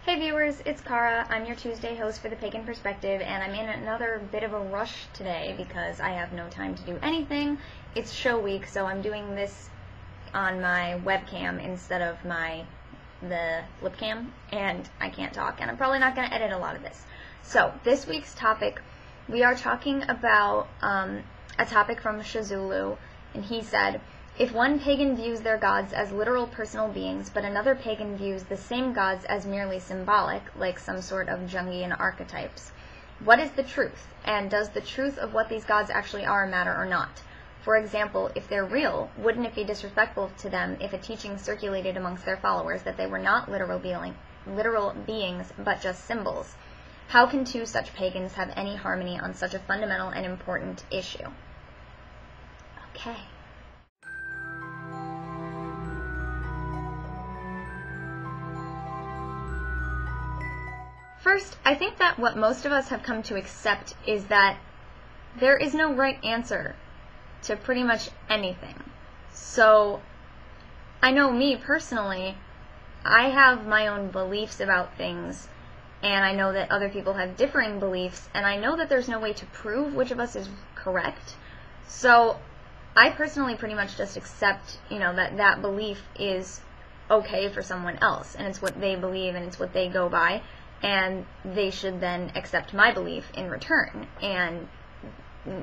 Hey viewers, it's Cara. I'm your Tuesday host for the Pagan Perspective, and I'm in another bit of a rush today because I have no time to do anything. It's show week, so I'm doing this on my webcam instead of the flip cam, and I can't talk, and I'm probably not going to edit a lot of this. So, this week's topic, we are talking about a topic from Shazooloo, and he said, if one pagan views their gods as literal personal beings, but another pagan views the same gods as merely symbolic, like some sort of Jungian archetypes, what is the truth? And does the truth of what these gods actually are matter or not? For example, if they're real, wouldn't it be disrespectful to them if a teaching circulated amongst their followers that they were not literal beings, but just symbols? How can two such pagans have any harmony on such a fundamental and important issue? Okay. First, I think that what most of us have come to accept is that there is no right answer to pretty much anything. So, I know me personally, I have my own beliefs about things, and I know that other people have differing beliefs, and I know that there's no way to prove which of us is correct. So, I personally pretty much just accept, that belief is okay for someone else, and it's what they believe, and it's what they go by. And they should then accept my belief in return. And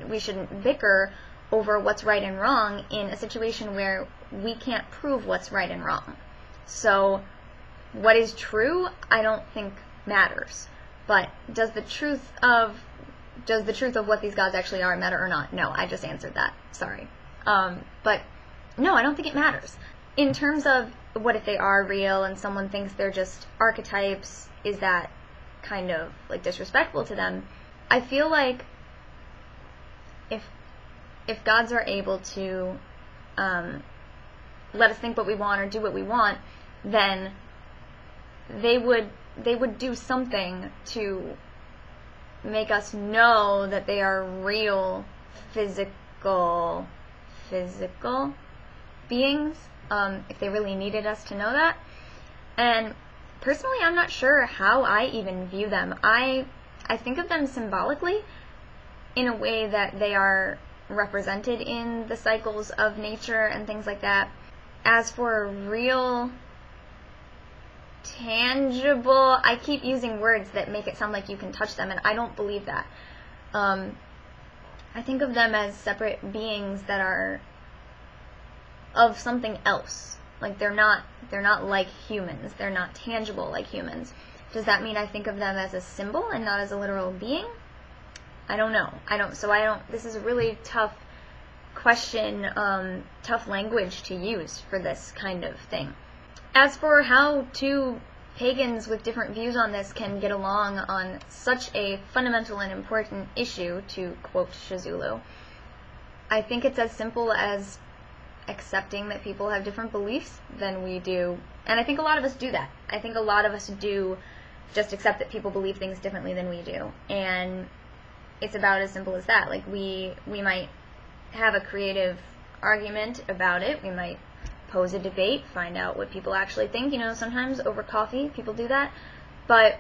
we shouldn't bicker over what's right and wrong in a situation where we can't prove what's right and wrong. So what is true, I don't think matters. But does the truth of what these gods actually are matter or not? No, I just answered that. Sorry. But no, I don't think it matters. In terms of what if they are real and someone thinks they're just archetypes, is that kind of like disrespectful to them? I feel like if gods are able to let us think what we want or do what we want, then they would do something to make us know that they are real physical beings, if they really needed us to know that. And personally, I'm not sure how I even view them. I think of them symbolically in a way that they are represented in the cycles of nature and things like that. As for real, tangible, I keep using words that make it sound like you can touch them, and I don't believe that. I think of them as separate beings that are of something else. Like they're not like humans. They're not tangible like humans. Does that mean I think of them as a symbol and not as a literal being? I don't know. This is a really tough question, tough language to use for this kind of thing. As for how two pagans with different views on this can get along on such a fundamental and important issue, to quote Shazooloo, I think it's as simple as accepting that people have different beliefs than we do. And I think a lot of us do that. I think a lot of us do just accept that people believe things differently than we do. And it's about as simple as that. Like we might have a creative argument about it. We might pose a debate, find out what people actually think. Sometimes over coffee, people do that. But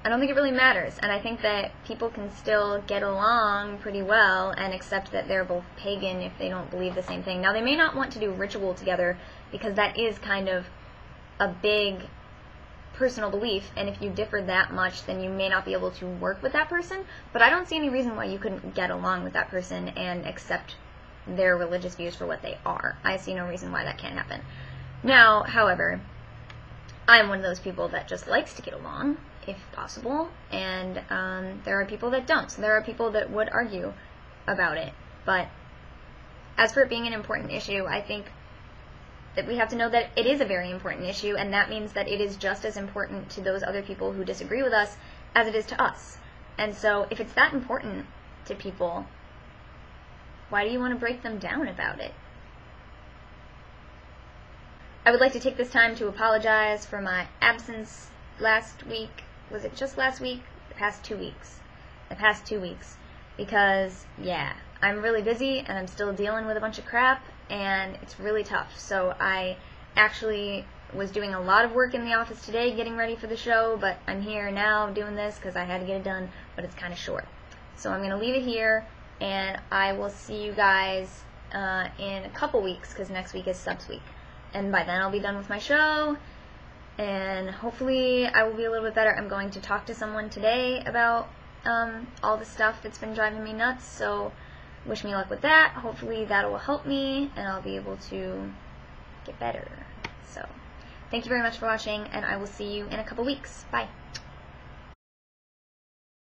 I don't think it really matters, and I think that people can still get along pretty well and accept that they're both pagan if they don't believe the same thing. Now, they may not want to do ritual together because that is kind of a big personal belief, and if you differ that much, then you may not be able to work with that person, but I don't see any reason why you couldn't get along with that person and accept their religious views for what they are. I see no reason why that can't happen. Now, however, I'm one of those people that just likes to get along, if possible, and there are people that don't. So there are people that would argue about it. But as for it being an important issue, I think that we have to know that it is a very important issue, and that means that it is just as important to those other people who disagree with us as it is to us. And so if it's that important to people, why do you want to break them down about it? I would like to take this time to apologize for my absence last week. Was it just last week? The past 2 weeks. Because, yeah, I'm really busy and I'm still dealing with a bunch of crap and it's really tough. So I actually was doing a lot of work in the office today getting ready for the show, but I'm here now doing this because I had to get it done, but it's kind of short. So I'm going to leave it here, and I will see you guys in a couple weeks, because next week is subs week. And by then I'll be done with my show, and hopefully I will be a little bit better. I'm going to talk to someone today about all the stuff that's been driving me nuts, so wish me luck with that. Hopefully that will help me, and I'll be able to get better. So thank you very much for watching, and I will see you in a couple weeks. Bye.